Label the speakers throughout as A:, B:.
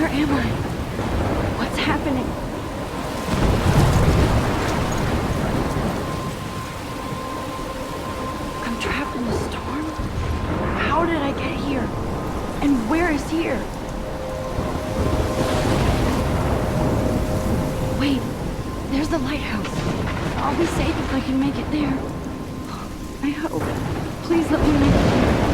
A: Where am I? What's happening? I'm trapped in the storm? How did I get here? And where is here? Wait, there's the lighthouse. I'll be safe if I can make it there. I hope. Please let me make it there.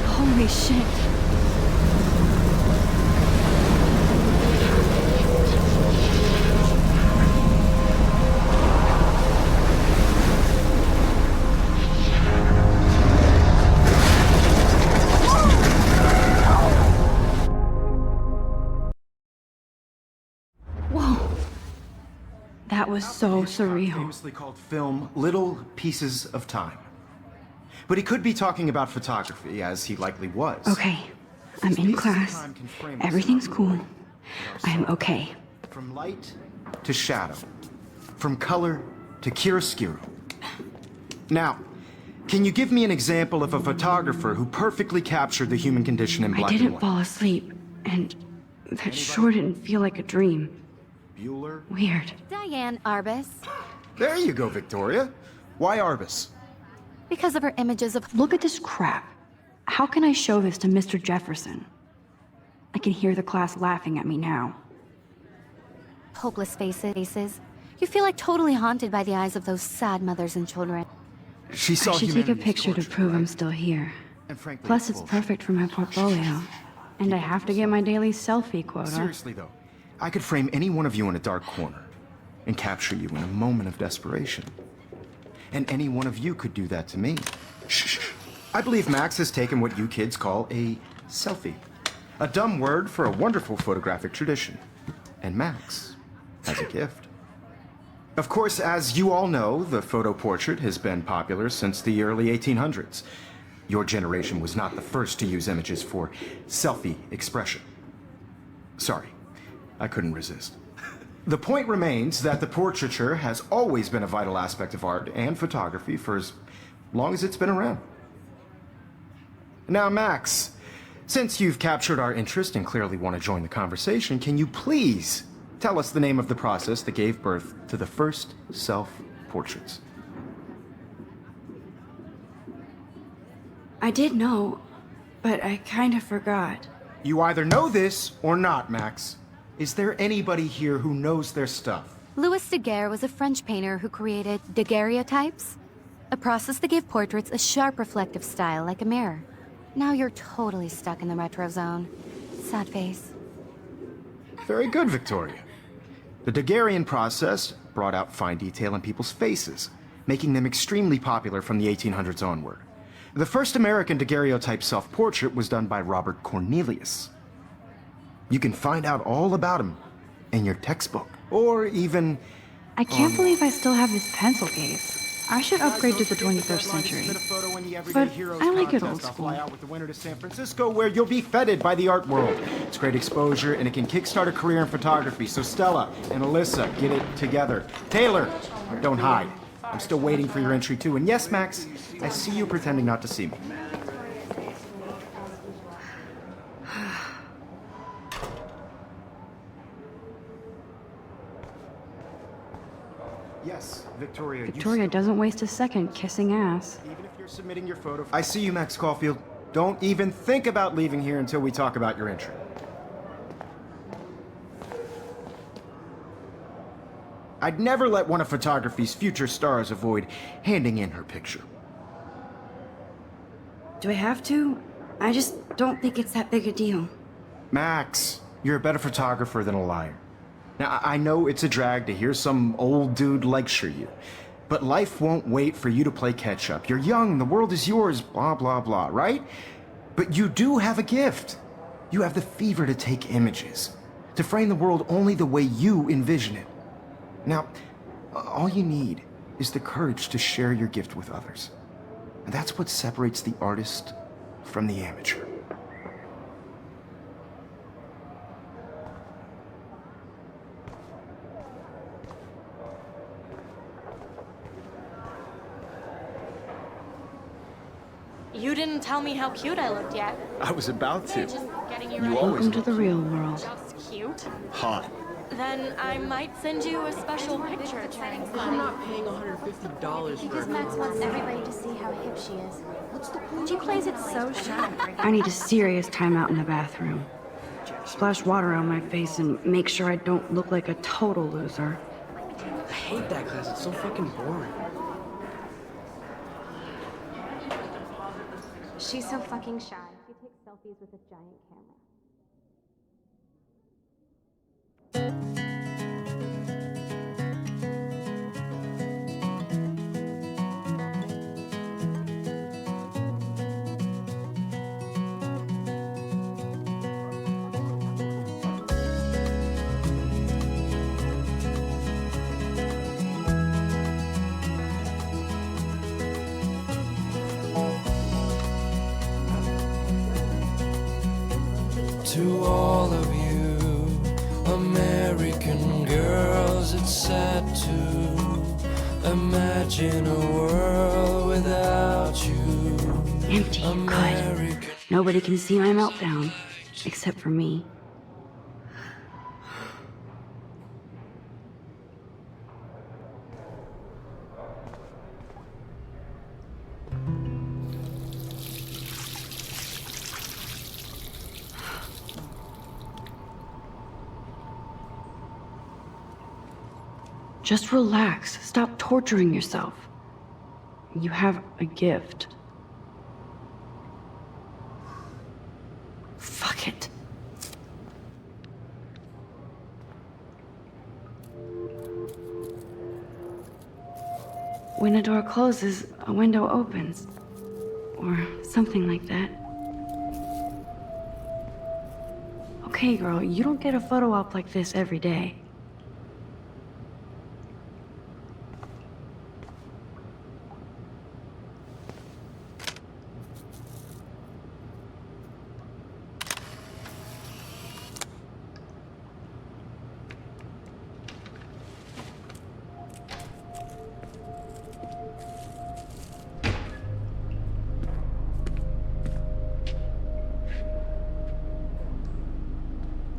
A: Holy shit. Whoa. That was so surreal.
B: Famously called film Little Pieces of Time. But he could be talking about photography, as he likely was.
A: Okay, I'm in class. Everything's cool. I am okay.
B: From light to shadow. From color to chiaroscuro. Now, can you give me an example of a photographer who perfectly captured the human condition in black
A: I
B: and
A: didn't
B: white?
A: fall asleep, and that sure didn't feel like a dream.
B: Bueller?
A: Weird.
C: Diane Arbus.
B: There you go, Victoria. Why Arbus?
C: Because of her images of...
A: Look at this crap. How can I show this to Mr. Jefferson? I can hear the class laughing at me now.
C: hopeless faces. You feel like totally haunted by the eyes of those sad mothers and children.
B: She saw
A: I should take a
B: humanity as
A: picture to
B: torture,
A: prove I'm
B: right?
A: still here.
B: And frankly,
A: Plus, it's
B: bullshit.
A: perfect for my portfolio. And I have to get my daily selfie quota.
B: Seriously though, I could frame any one of you in a dark corner and capture you in a moment of desperation. And any one of you could do that to me. Shh. I believe Max has taken what you kids call a selfie. A dumb word for a wonderful photographic tradition. And Max has a gift. Of course, as you all know, the photo portrait has been popular since the early 1800s. Your generation was not the first to use images for selfie expression. Sorry, I couldn't resist. The point remains that the portraiture has always been a vital aspect of art and photography for as long as it's been around. Now, Max, since you've captured our interest and clearly want to join the conversation, can you please tell us the name of the process that gave birth to the first self-portraits?
A: I did know, but I kind of forgot.
B: You either know this or not, Max. Is there anybody here who knows their stuff?
C: Louis Daguerre was a French painter who created daguerreotypes, a process that gave portraits a sharp reflective style like a mirror. Now you're totally stuck in the retro zone. Sad face.
B: Very good, Victoria. The Daguerrean process brought out fine detail in people's faces, making them extremely popular from the 1800s onward. The first American daguerreotype self-portrait was done by Robert Cornelius. You can find out all about him in your textbook, or even...
A: I can't believe I still have this pencil case. I should upgrade to the 21st century. But I like it old school.
B: Fly out with the winter to San Francisco, where you'll be feted by the art world. It's great exposure, and it can kickstart a career in photography. So Stella and Alyssa, get it together. Taylor, don't hide. I'm still waiting for your entry too. And yes, Max, I see you pretending not to see me. Yes, Victoria.
A: Victoria doesn't waste a second kissing ass.
B: Even if you're submitting your photo... I see you, Max Caulfield. Don't even think about leaving here until we talk about your entry. I'd never let one of photography's future stars avoid handing in her picture.
A: Do I have to? I just don't think it's that big a deal.
B: Max, you're a better photographer than a liar. Now, I know it's a drag to hear some old dude lecture you, but life won't wait for you to play catch-up. You're young, the world is yours, blah, blah, blah, right? But you do have a gift. You have the fever to take images, to frame the world only the way you envision it. Now, all you need is the courage to share your gift with others. And that's what separates the artist from the amateur.
D: You didn't tell me how cute I looked yet.
B: I was about to.
D: Just getting you
B: You
D: ready.
B: always
A: Welcome to the real world.
D: Just cute.
B: hot.
D: Then I might send you a special picture.
E: I'm not paying $150
F: Because
E: for
F: Max wants everybody to see how hip she is. What's the point? She plays it so shy.
A: I need a serious timeout in the bathroom. Splash water on my face and make sure I don't look like a total loser.
E: I hate that class. It's so fucking boring.
F: She's so fucking shy. She takes selfies with a giant camera.
G: To all of you American girls, it's sad to imagine a world without you.
A: Empty, good.
G: American.
A: Nobody can see my meltdown, except for me. Just relax. Stop torturing yourself. You have a gift. Fuck it. When a door closes, a window opens. Or something like that. Okay, girl, you don't get a photo op like this every day.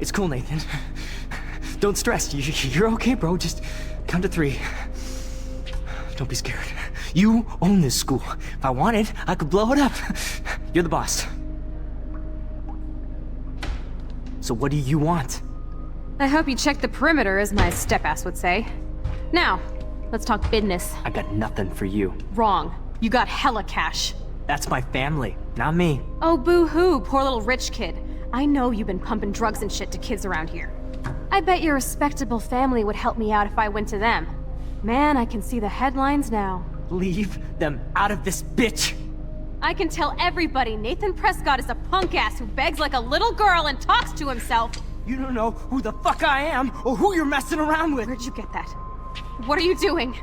H: It's cool, Nathan. Don't stress. You're okay, bro. Just count to 3. Don't be scared. You own this school. If I wanted, I could blow it up. You're the boss. So what do you want?
I: I hope you checked the perimeter, as my step-ass would say. Now, let's talk business.
H: I got nothing for you.
I: Wrong. You got hella cash.
H: That's my family, not me.
I: Oh, boo-hoo, poor little rich kid. I know you've been pumping drugs and shit to kids around here. I bet your respectable family would help me out if I went to them. Man, I can see the headlines now.
H: Leave them out of this bitch!
I: I can tell everybody Nathan Prescott is a punk ass who begs like a little girl and talks to himself.
H: You don't know who the fuck I am or who you're messing around with.
I: Where'd you get that? What are you doing?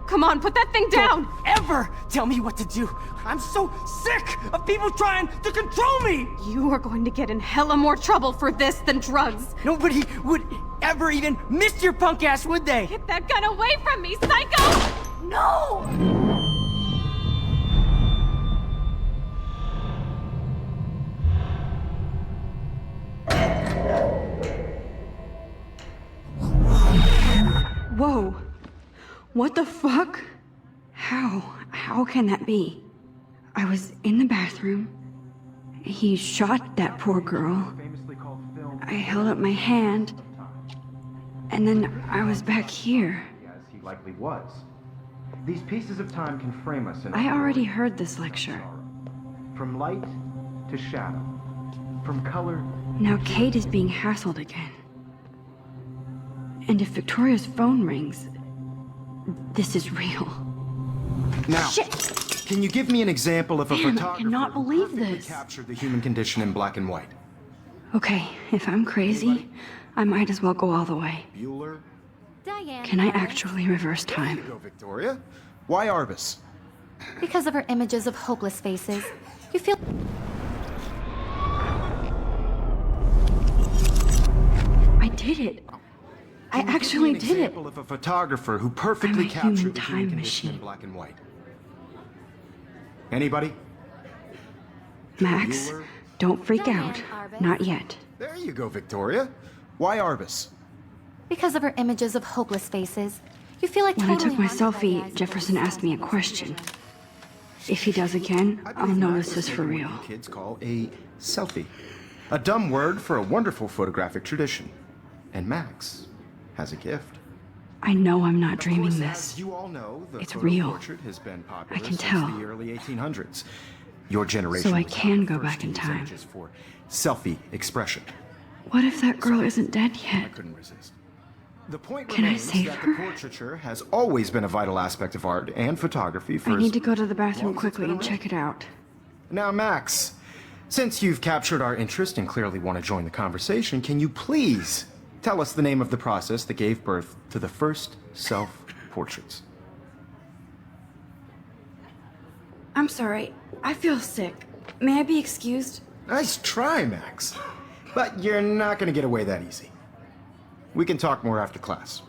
I: Come on, put that thing down!
H: Don't ever tell me what to do. I'm so sick of people trying to control me.
I: You are going to get in hella more trouble for this than drugs.
H: Nobody would ever even miss your punk ass, would they?
I: Get that gun away from me, psycho!
H: No!
A: Whoa. What the fuck? How can that be? I was in the bathroom. He shot that poor girl. I held up my hand. And then I was back here.
B: As he likely was. These pieces of time can frame us in
A: I already heard this lecture.
B: From light to shadow. From color.
A: Now Kate is being hassled again. And if Victoria's phone rings, this is real.
B: Now,
A: Shit!
B: can you give me an example of a
A: Damn, I
B: photographer
A: cannot
B: who
A: believe
B: perfectly
A: this.
B: captured the human condition in black and white?
A: Okay, if I'm crazy, I might as well go all the way.
B: Bueller?
C: Diane.
A: Can I
C: Arbus.
A: actually reverse
B: There you
A: time?
B: go, Victoria. Why Arbus?
C: Because of her images of hopeless faces, you feel.
A: I did it. I
B: Can you give me
A: actually
B: an
A: did it.
B: example of a photographer who perfectly
A: I'm a
B: captured
A: human
B: the
A: time
B: human condition in
A: machine.
B: black and white. Anybody?
A: Max,
B: Bueller?
A: don't freak
C: Diane
A: out.
C: Arbus.
A: Not yet.
B: There you go, Victoria. Why Arbus?
C: Because of her images of hopeless faces, you feel like
A: When I
C: totally
A: took my
C: haunted by the eyes
A: selfie,
C: of
A: Jefferson
C: those
A: asked me a
C: souls
A: question.
C: in the children.
A: If he does again,
B: I
A: I'll
B: believe
A: know
B: Max
A: this is
B: is
A: for
B: making
A: real.
B: what you kids call a selfie. A dumb word for a wonderful photographic tradition. And Max has a gift.
A: I know I'm not
B: Of
A: dreaming
B: course,
A: this.
B: as you all know, the
A: It's
B: photo
A: real.
B: portrait has been popular
A: I can
B: since
A: tell.
B: the early 1800s. Your generation
A: So I
B: was not
A: can
B: the
A: go
B: first
A: back
B: to
A: in
B: use
A: time.
B: images for selfie expression.
A: What if that girl isn't dead
B: I
A: yet?
B: couldn't resist. The point
A: Can I
B: remains
A: save
B: that
A: her?
B: the portraiture has always been a vital aspect of art and photography for
A: I
B: as
A: need to go to the
B: long
A: bathroom
B: as it's
A: quickly
B: been
A: and
B: around.
A: check it out.
B: Now, Max, since you've captured our interest and clearly want to join the conversation, can you please tell us the name of the process that gave birth to the first self-portraits?
A: I'm sorry. I feel sick. May I be excused?
B: Nice try, Max. But you're not going to get away that easy. We can talk more after class.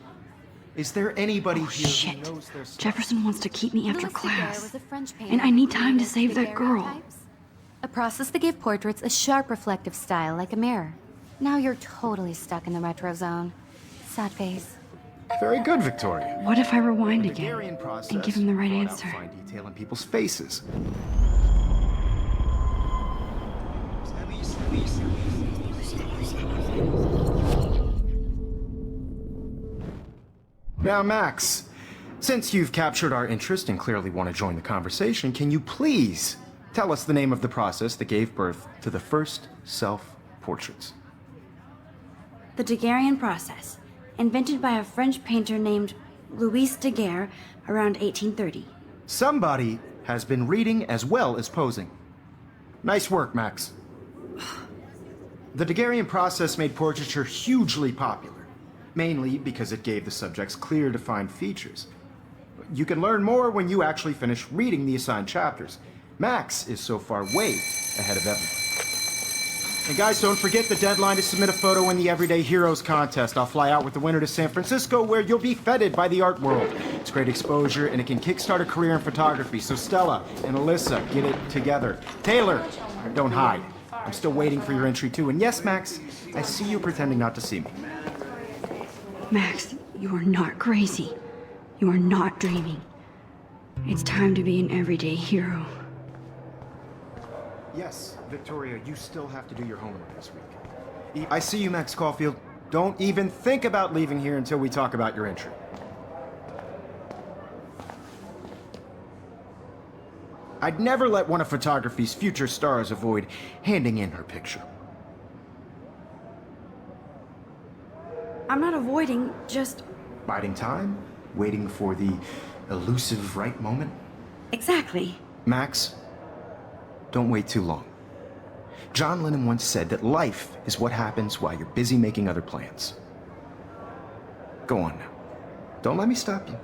B: Is there anybody
A: Oh,
B: here
A: shit.
B: who knows their stuff?
A: Jefferson wants to keep me after
C: Louis Daguerre
A: class.
C: was a French painter
A: And I need
C: who
A: time to
C: created
A: save that girl.
C: daguerreotypes, a process that gave portraits a sharp reflective style like a mirror. Now you're totally stuck in the retro zone. Sad face.
B: Very good, Victoria.
A: What if I rewind
B: The
A: again
B: Daguerrean process
A: and give him the right
B: brought out
A: answer?
B: fine detail in people's faces. Now, Max, since you've captured our interest and clearly want to join the conversation, can you please tell us the name of the process that gave birth to the first self-portraits?
J: The Daguerrean process, invented by a French painter named Louis Daguerre around 1830.
B: Somebody has been reading as well as posing. Nice work, Max. The Daguerrean process made portraiture hugely popular, mainly because it gave the subjects clear, defined features. You can learn more when you actually finish reading the assigned chapters. Max is so far way ahead of everyone. And guys, don't forget the deadline to submit a photo in the Everyday Heroes contest. I'll fly out with the winner to San Francisco, where you'll be feted by the art world. It's great exposure, and it can kickstart a career in photography. So Stella and Alyssa, get it together. Taylor, don't hide. I'm still waiting for your entry too. And yes, Max, I see you pretending not to see me.
A: Max, you are not crazy. You are not dreaming. It's time to be an everyday hero.
B: Yes, Victoria, you still have to do your homework this week. I see you, Max Caulfield. Don't even think about leaving here until we talk about your entry. I'd never let one of photography's future stars avoid handing in her picture.
J: I'm not avoiding, just
B: Biding time, waiting for the elusive right moment.
J: exactly.
B: Max, don't wait too long. John Lennon once said that life is what happens while you're busy making other plans. Go on now. Don't let me stop you.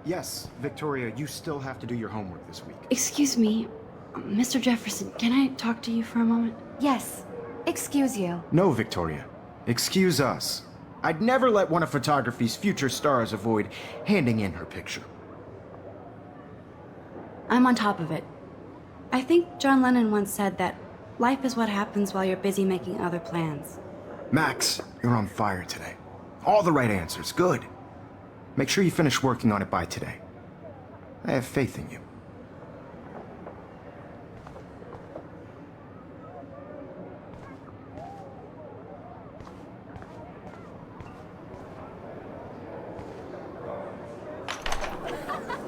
B: Yes, Victoria, you still have to do your homework this week.
A: Excuse me, Mr. Jefferson, can I talk to you for a moment?
C: Yes. Excuse you.
B: No, Victoria. Excuse us. I'd never let one of photography's future stars avoid handing in her picture.
J: I'm on top of it. I think John Lennon once said that life is what happens while you're busy making other plans.
B: Max, you're on fire today. All the right answers. Good. Make sure you finish working on it by today. I have faith in you.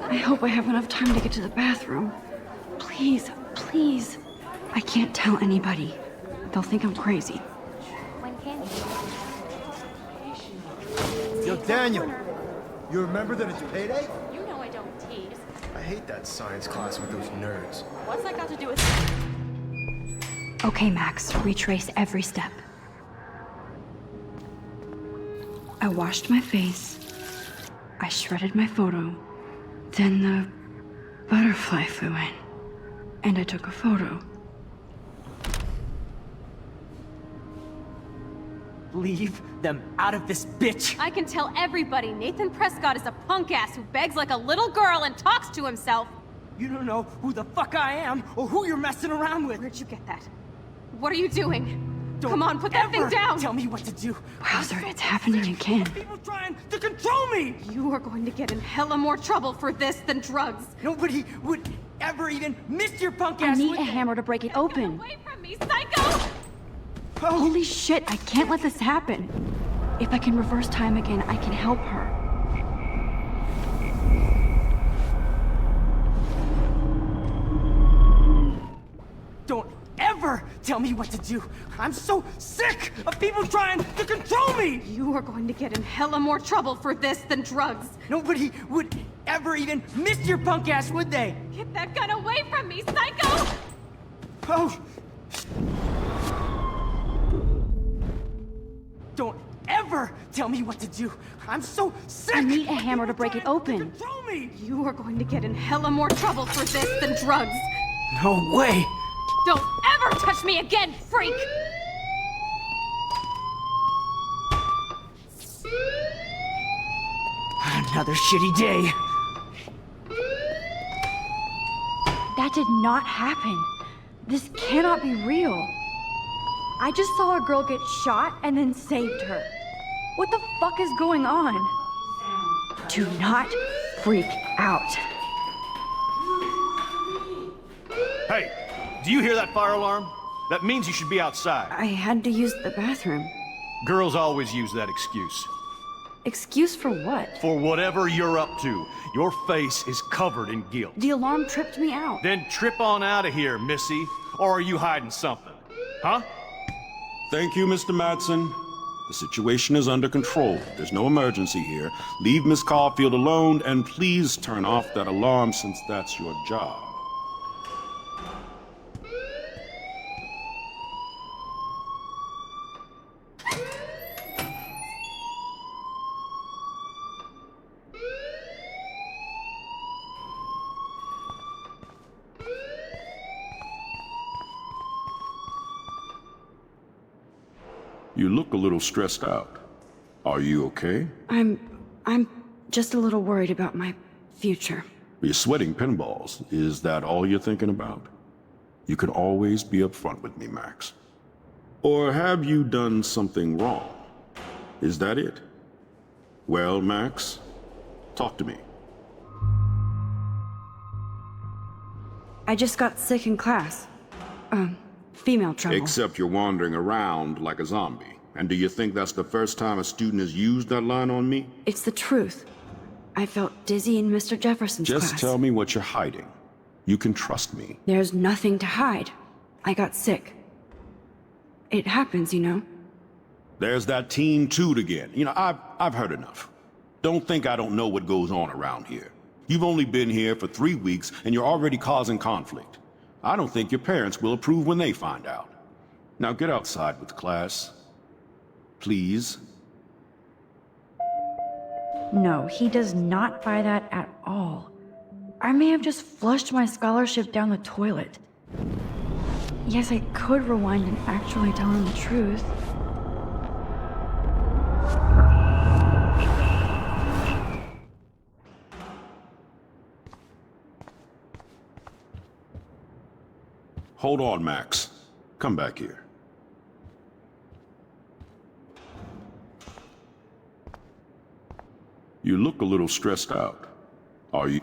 A: I hope I have enough time to get to the bathroom. Please, please. I can't tell anybody. They'll think I'm crazy.
F: When can you?
B: Yo, Daniel, you remember that it's payday?
D: You know I don't tease.
B: I hate that science class with those nerds.
D: What's that got to do with...
A: Okay, Max, retrace every step. I washed my face. I shredded my photo. Then the butterfly flew in. And I took a photo.
H: Leave them out of this bitch!
I: I can tell everybody Nathan Prescott is a punk ass who begs like a little girl and talks to himself.
H: You don't know who the fuck I am or who you're messing around with.
I: Where'd you get that? What are you doing?
H: Don't
I: Come on, put that thing
H: ever
I: down!
H: Tell me what to do.
A: Wowzer, it's happening again.
H: People trying to control me!
I: You are going to get in hella more trouble for this than drugs.
H: Nobody would ever even miss your punk
J: I
H: ass.
J: need
H: would
J: a
H: they?
J: hammer to break it
I: Get
J: open.
I: away from me, psycho!
A: Holy shit, I can't let this happen. If I can reverse time again, I can help her.
H: Don't ever tell me what to do. I'm so sick of people trying to control me.
I: You are going to get in hella more trouble for this than drugs.
H: Nobody would ever even miss your punk ass, would they?
I: Get that gun away from me, psycho!
H: Oh. Don't ever tell me what to do. I'm so sick.
J: I need a
H: of
J: hammer to
H: people
J: break it
H: trying
J: open.
H: To control me.
I: You are going to get in hella more trouble for this than drugs.
H: No way.
I: Don't ever touch me again, freak!
H: Another shitty day.
J: That did not happen. This cannot be real. I just saw a girl get shot and then saved her. What the fuck is going on?
A: Do not freak out.
K: Hey, do you hear that fire alarm? That means you should be outside.
A: I had to use the bathroom.
K: Girls always use that excuse.
A: Excuse for what?
K: For whatever you're up to, your face is covered in guilt.
A: The alarm tripped me out.
K: Then trip on out of here, Missy. Or are you hiding something? Huh?
L: Thank you, Mr. Madsen. The situation is under control. There's no emergency here. Leave Miss Caulfield alone, and please turn off that alarm since that's your job. You look a little stressed out. Are you okay?
A: I'm just a little worried about my future.
L: You're sweating pinballs. Is that all you're thinking about? You can always be upfront with me, Max. Or have you done something wrong? Is that it? Well, Max, talk to me.
A: I just got sick in class. Female trouble.
L: Except you're wandering around like a zombie. And do you think that's the first time a student has used that line on me?
A: It's the truth. I felt dizzy in Mr. Jefferson's class.
L: Just tell me what you're hiding. You can trust me.
A: There's nothing to hide. I got sick. It happens, you know.
L: There's that teen toot again. You know, I've heard enough. Don't think I don't know what goes on around here. You've only been here for 3 weeks and you're already causing conflict. I don't think your parents will approve when they find out. Now get outside with class. Please.
J: No, he does not buy that at all. I may have just flushed my scholarship down the toilet. Yes, I could rewind and actually tell him the truth.
L: Hold on, Max. Come back here. You look a little stressed out. Are you?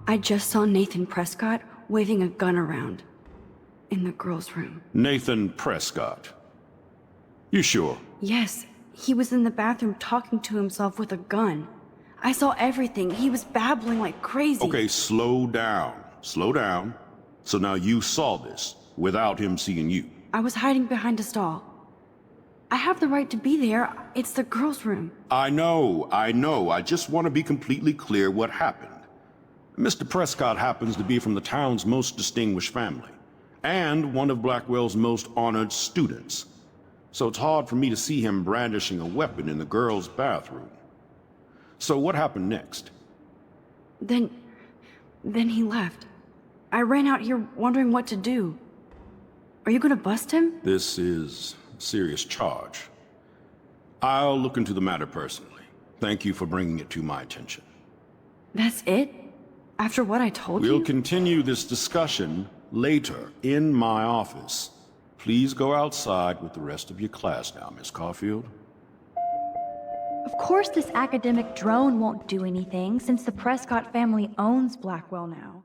A: I just saw Nathan Prescott waving a gun around in the girls' room.
L: Nathan Prescott. You sure?
A: Yes, he was in the bathroom talking to himself with a gun. I saw everything. He was babbling like crazy.
L: Okay, slow down. slow down. So now you saw this without him seeing you.
J: I was hiding behind a stall. I have the right to be there. It's the girls' room.
L: I know. I just want to be completely clear what happened. Mr. Prescott happens to be from the town's most distinguished family, and one of Blackwell's most honored students. So it's hard for me to see him brandishing a weapon in the girls' bathroom. So what happened next?
J: Then he left. I ran out here wondering what to do. Are you gonna bust him?
L: This is a serious charge. I'll look into the matter personally. Thank you for bringing it to my attention.
J: That's it? After what I told you?
L: We'll continue this discussion later in my office. Please go outside with the rest of your class now, Miss Caulfield.
J: Of course this academic drone won't do anything since the Prescott family owns Blackwell now.